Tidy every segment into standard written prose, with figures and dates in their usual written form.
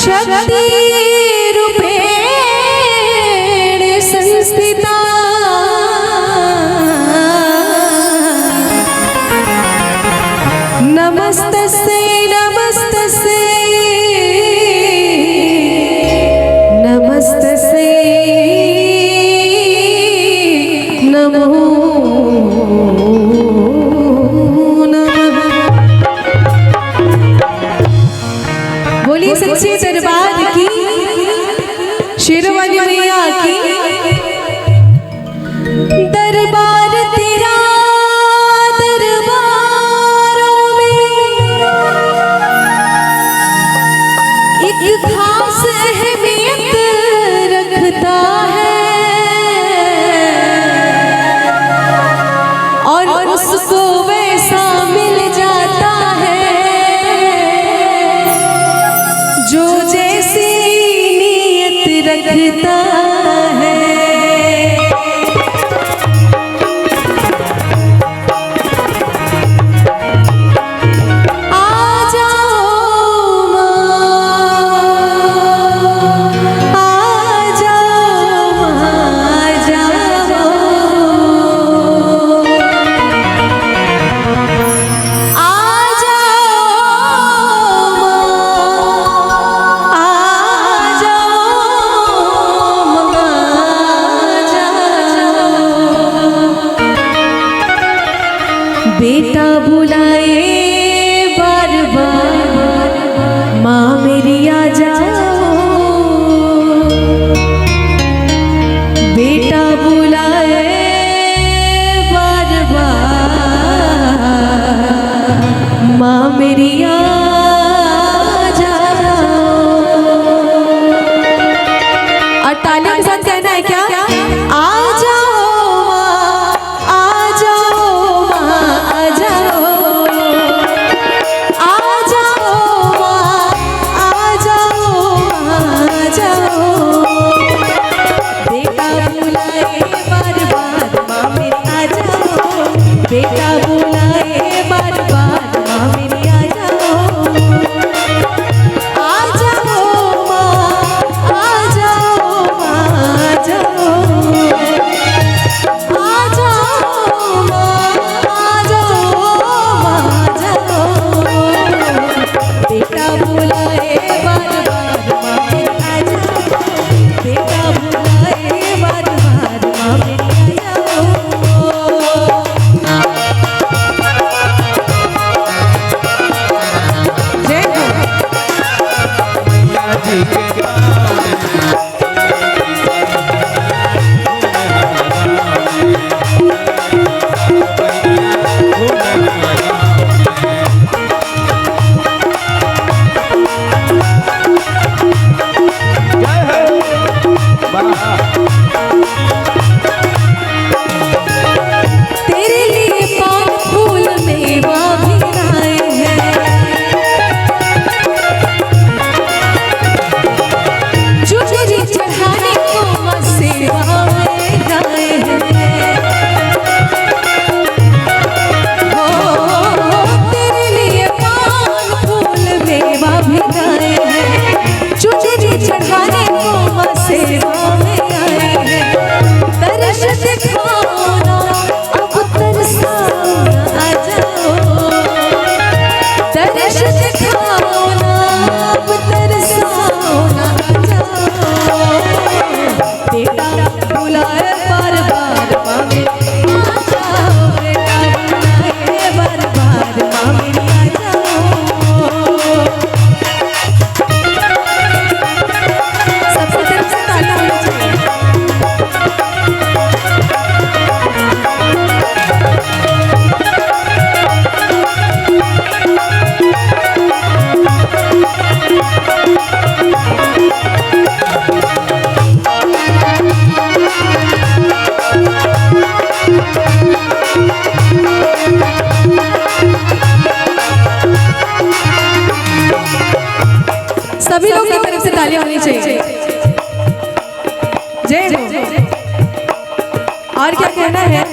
शक्ति रूपेण संस्थिता नमस्तस्यै नमो नमः। बोलिए सच्चे दरबार की, शेरों वाली मैया की। दरबार तेरा दरबारों में एक खास अहमियत रखता है और उसको वैसा मिल जाता है जो जैसी नीयत रखता है। आ जाओ माँ, आ जाओ माँ, आ जाओ। आ बेटा बुलाए बार बार, माँ मेरी आ जाओ। बेटा बुलाए बार बार, माँ मेरी आ जाओ। और तालियों के साथ कहना है क्या? आ जाओ बेटा बुलाए बार बार, माँ मेरी आ जाओ। आ जाओ माँ, आ जाओ माँ, आ जाओ। आ जाओ माँ, आ जाओ माँ, आ जाओ। बेटा बुलाए बार बार, माँ मेरी आ जाओ। बेटा बुलाए बार बार, माँ मेरी आ जाओ। तेरे लिए पान फूल मेवा भी लाए हैं, जो तुझे चढ़ाने को सेवा में लाए हैं। हो तेरे लिए पान फूल मेवा भी लाए हैं, जो तुझे चढ़ाने को सेवा में लाए हैं। तरस दिखाना अब तरसाना आ जाओ, तरस दिखाना अब तरसाना आ जाओ। बेटा बुलाए बार बार, माँ मेरी आ जाओ। बेटा बुलाए बार बार, माँ मेरी आ जाओ। सबसे तरफ से तालियां होनी चाहिए। सभी लोग की तरफ से तालियां होनी चाहिए। जय हो। और क्या कहना है?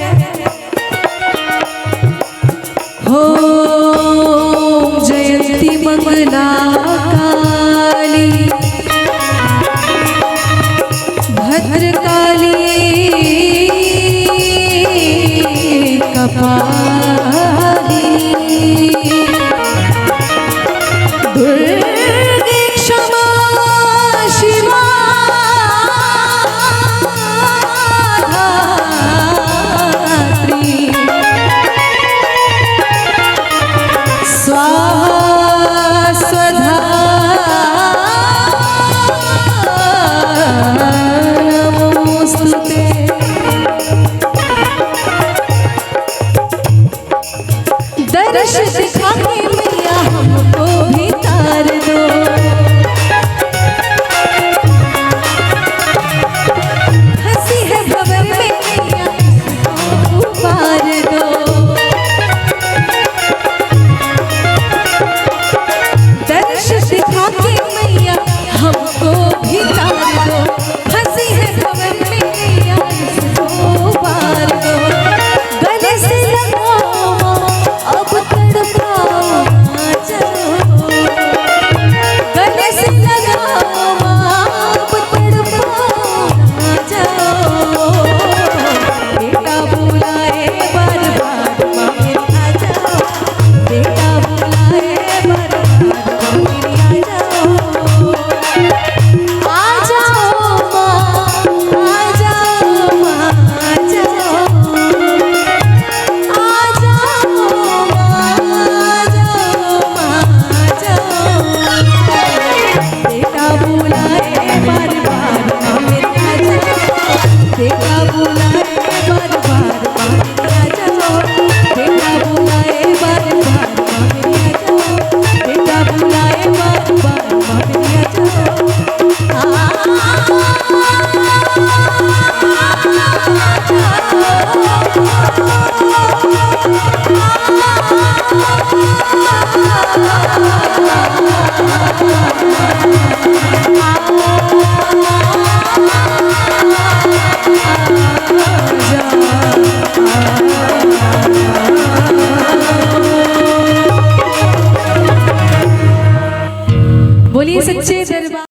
हो जयंती मंगला